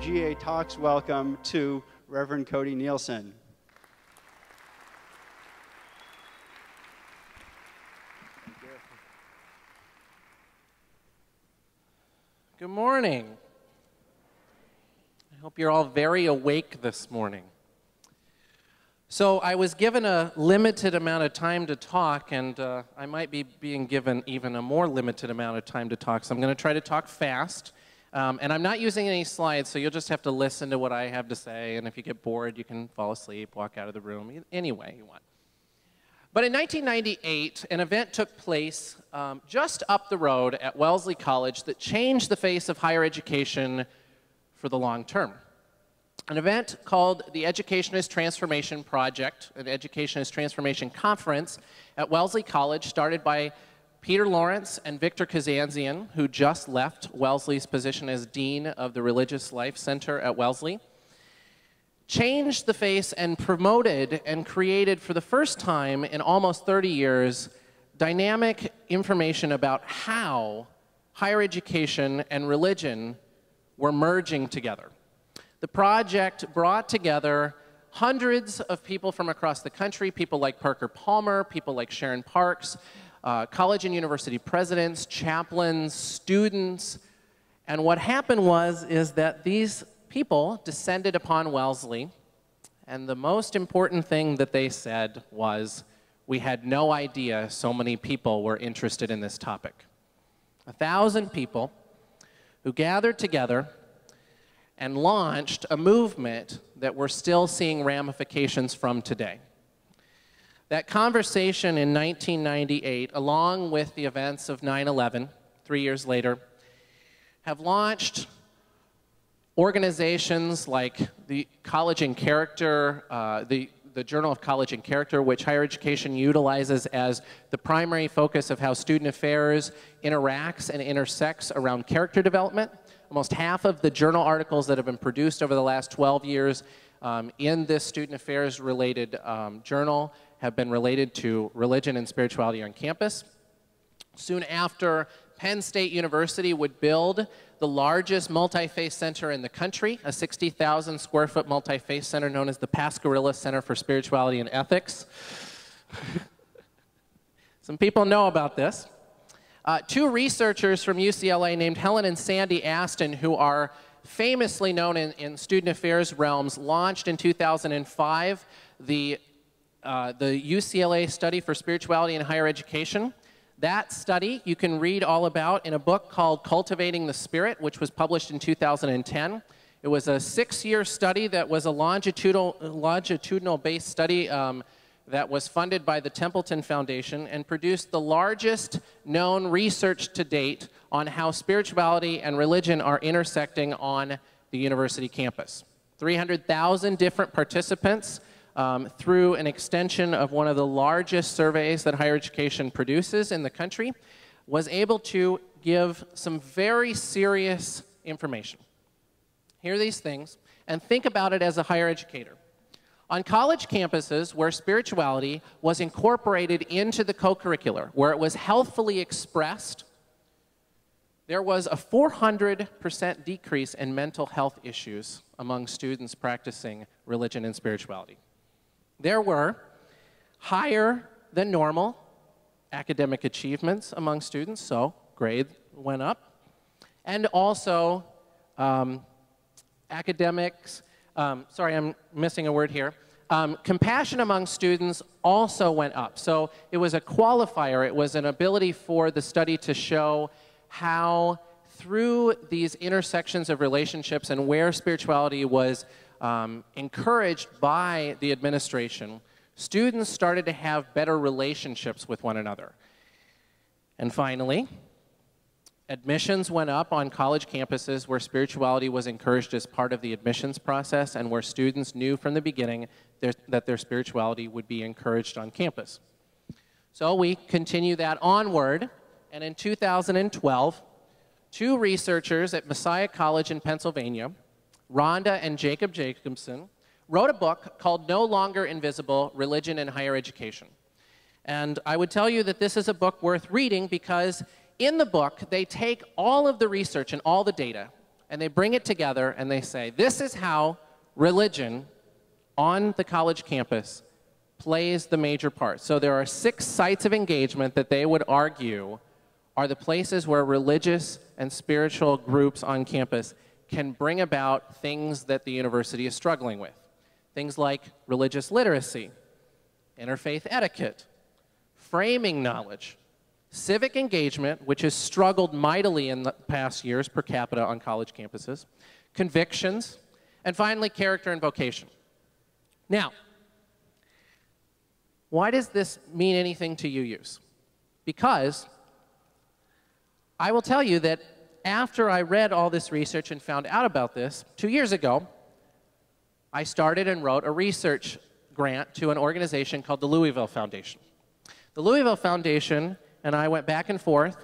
GA Talks welcome to Reverend Cody Nielson. Good morning. I hope you're all very awake this morning. So I was given a limited amount of time to talk, and I might be being given even a more limited amount of time to talk, so I'm going to try to talk fast. And I'm not using any slides, so you'll just have to listen to what I have to say, and if you get bored, you can fall asleep, walk out of the room, any way you want. But in 1998, an event took place just up the road at Wellesley College that changed the face of higher education for the long term. An event called the Educationist Transformation Project, an Educationist Transformation Conference at Wellesley College, started by Peter Lawrence and Victor Kazanzian, who just left Wellesley's position as Dean of the Religious Life Center at Wellesley, changed the face and promoted and created for the first time in almost 30 years dynamic information about how higher education and religion were merging together. The project brought together hundreds of people from across the country, people like Parker Palmer, people like Sharon Parks, college and university presidents, chaplains, students, and what happened is that these people descended upon Wellesley, and the most important thing that they said was, we had no idea so many people were interested in this topic. 1,000 people who gathered together and launched a movement that we're still seeing ramifications from today. That conversation in 1998, along with the events of 9/11, 3 years later, have launched organizations like the College and Character, the Journal of College and Character, which higher education utilizes as the primary focus of how student affairs interacts and intersects around character development. Almost half of the journal articles that have been produced over the last 12 years in this student affairs related journal have been related to religion and spirituality on campus. Soon after, Penn State University would build the largest multi-faith center in the country, a 60,000 square foot multi-faith center known as the Pascagoula Center for Spirituality and Ethics. Some people know about this. Two researchers from UCLA named Helen and Sandy Aston, who are famously known in student affairs realms, launched in 2005 the UCLA Study for Spirituality in Higher Education. That study you can read all about in a book called Cultivating the Spirit, which was published in 2010. It was a 6-year study that was a longitudinal-based study that was funded by the Templeton Foundation and produced the largest known research to date on how spirituality and religion are intersecting on the university campus. 300,000 different participants through an extension of one of the largest surveys that higher education produces in the country, was able to give some very serious information. Hear these things and think about it as a higher educator. On college campuses where spirituality was incorporated into the co-curricular, where it was healthfully expressed, there was a 400% decrease in mental health issues among students practicing religion and spirituality. There were higher than normal academic achievements among students, so grade went up, and also academics, sorry, I'm missing a word here. Compassion among students also went up. So it was a qualifier. It was an ability for the study to show how through these intersections of relationships and where spirituality was encouraged by the administration, students started to have better relationships with one another. And finally, admissions went up on college campuses where spirituality was encouraged as part of the admissions process and where students knew from the beginning that their spirituality would be encouraged on campus. So we continue that onward, and in 2012, two researchers at Messiah College in Pennsylvania, Rhonda and Jacob Jacobson, wrote a book called No Longer Invisible: Religion in Higher Education. And I would tell you that this is a book worth reading because in the book, they take all of the research and all the data, and they bring it together and they say, this is how religion on the college campus plays the major part. So there are 6 sites of engagement that they would argue are the places where religious and spiritual groups on campus can bring about things that the university is struggling with. Things like religious literacy, interfaith etiquette, framing knowledge, civic engagement, which has struggled mightily in the past years per capita on college campuses, convictions, and finally, character and vocation. Now, why does this mean anything to UUs? Because I will tell you that after I read all this research and found out about this, 2 years ago, I started and wrote a research grant to an organization called the Louisville Foundation. The Louisville Foundation and I went back and forth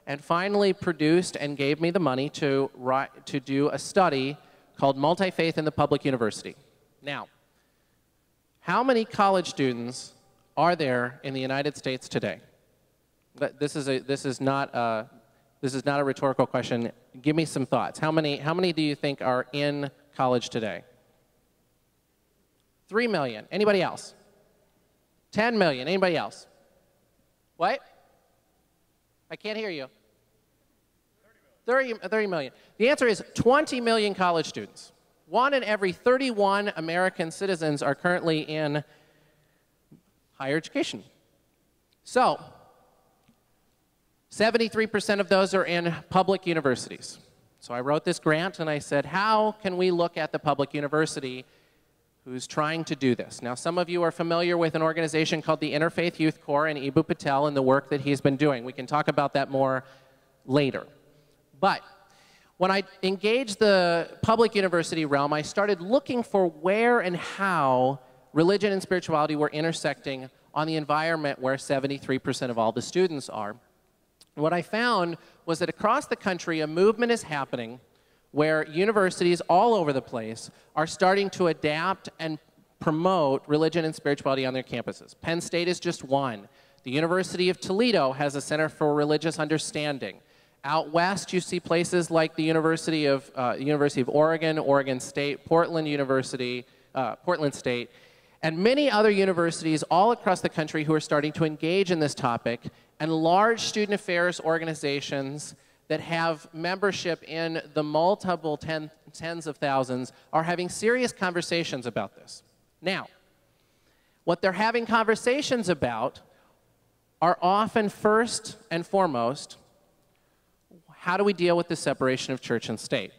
and finally produced and gave me the money to do a study called Multi-Faith in the Public University. Now, how many college students are there in the United States today? This is not a rhetorical question. Give me some thoughts. How many do you think are in college today? 3 million. Anybody else? 10 million. Anybody else? What? I can't hear you. 30 million. The answer is 20 million college students. 1 in every 31 American citizens are currently in higher education. So, 73% of those are in public universities. So I wrote this grant and I said, how can we look at the public university who's trying to do this? Now, some of you are familiar with an organization called the Interfaith Youth Corps and Ibu Patel and the work that he's been doing. We can talk about that more later. But when I engaged the public university realm, I started looking for where and how religion and spirituality were intersecting on the environment where 73% of all the students are. What I found was that across the country, a movement is happening where universities all over the place are starting to adapt and promote religion and spirituality on their campuses. Penn State is just one. The University of Toledo has a Center for Religious Understanding. Out west, you see places like the University of Oregon, Oregon State, Portland State, and many other universities all across the country who are starting to engage in this topic, and large student affairs organizations that have membership in the multiple tens of thousands are having serious conversations about this. Now, what they're having conversations about are often first and foremost, how do we deal with the separation of church and state?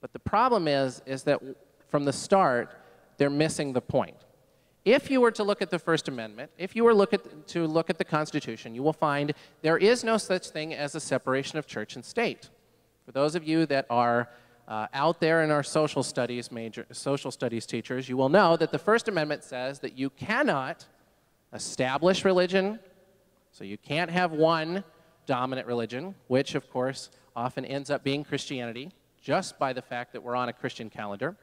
But the problem is that from the start, they're missing the point. If you were to look at the First Amendment, if you were to look at the Constitution, you will find there is no such thing as a separation of church and state. For those of you that are out there in our social studies teachers, you will know that the First Amendment says that you cannot establish religion, so you can't have one dominant religion, which of course often ends up being Christianity, just by the fact that we're on a Christian calendar.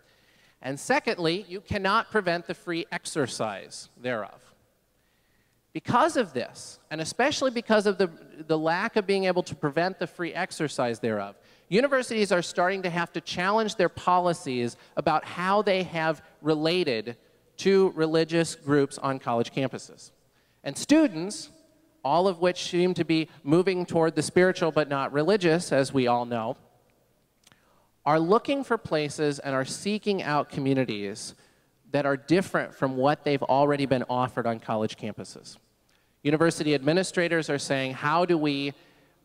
And secondly, you cannot prevent the free exercise thereof. Because of this, and especially because of the lack of being able to prevent the free exercise thereof, universities are starting to have to challenge their policies about how they have related to religious groups on college campuses. And students, all of which seem to be moving toward the spiritual but not religious, as we all know, are looking for places and are seeking out communities that are different from what they've already been offered on college campuses. University administrators are saying, how do we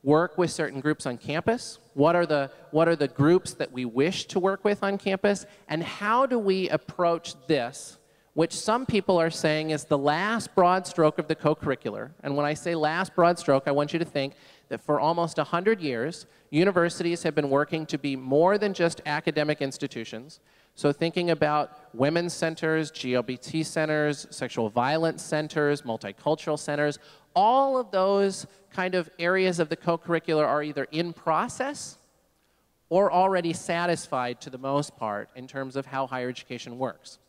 work with certain groups on campus? What are the groups that we wish to work with on campus? And how do we approach this, which some people are saying is the last broad stroke of the co-curricular? And when I say last broad stroke, I want you to think that for almost 100 years, universities have been working to be more than just academic institutions. So thinking about women's centers, GLBT centers, sexual violence centers, multicultural centers, all of those kind of areas of the co-curricular are either in process or already satisfied to the most part in terms of how higher education works.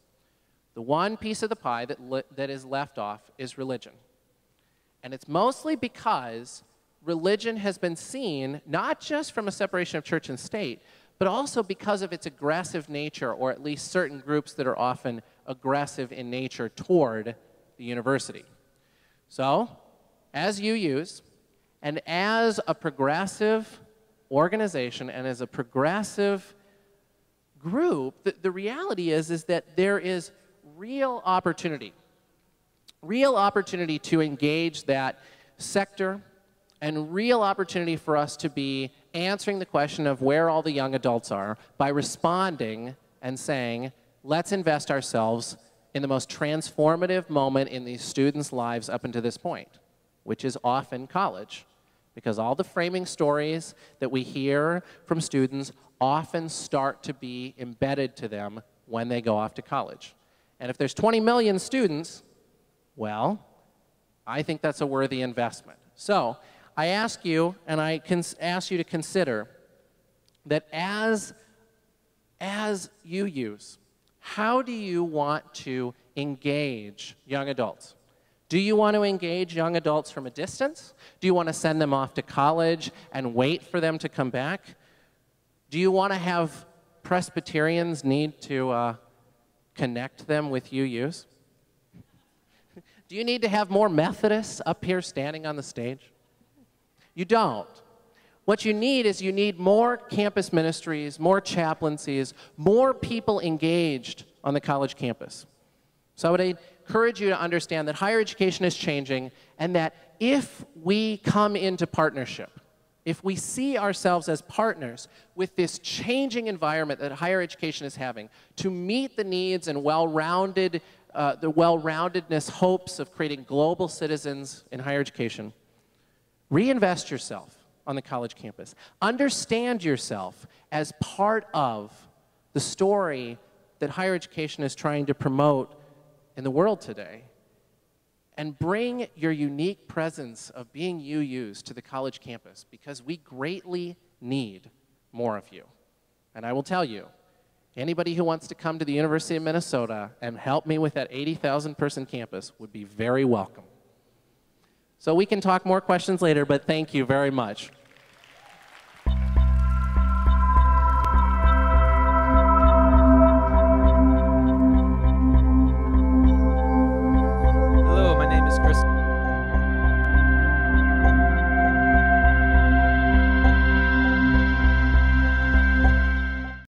The one piece of the pie that is left off is religion. And it's mostly because religion has been seen not just from a separation of church and state, but also because of its aggressive nature, or at least certain groups that are often aggressive in nature toward the university. So, as UUs, and as a progressive organization, and as a progressive group, the reality is that there is real opportunity to engage that sector, and real opportunity for us to be answering the question of where all the young adults are by responding and saying, let's invest ourselves in the most transformative moment in these students' lives up until this point, which is often college. Because all the framing stories that we hear from students often start to be embedded to them when they go off to college. And if there's 20 million students, well, I think that's a worthy investment. So I ask you, and I ask you to consider that as UUs, how do you want to engage young adults? Do you want to engage young adults from a distance? Do you want to send them off to college and wait for them to come back? Do you want to have Presbyterians need to connect them with UUs? Do you need to have more Methodists up here standing on the stage? You don't. What you need is you need more campus ministries, more chaplaincies, more people engaged on the college campus. So I would encourage you to understand that higher education is changing, and that if we come into partnership, if we see ourselves as partners with this changing environment that higher education is having to meet the needs and the well-roundedness hopes of creating global citizens in higher education, reinvest yourself on the college campus. Understand yourself as part of the story that higher education is trying to promote in the world today, and bring your unique presence of being UUs to the college campus, because we greatly need more of you. And I will tell you, anybody who wants to come to the University of Minnesota and help me with that 80,000 person campus would be very welcome. So we can talk more questions later, but thank you very much.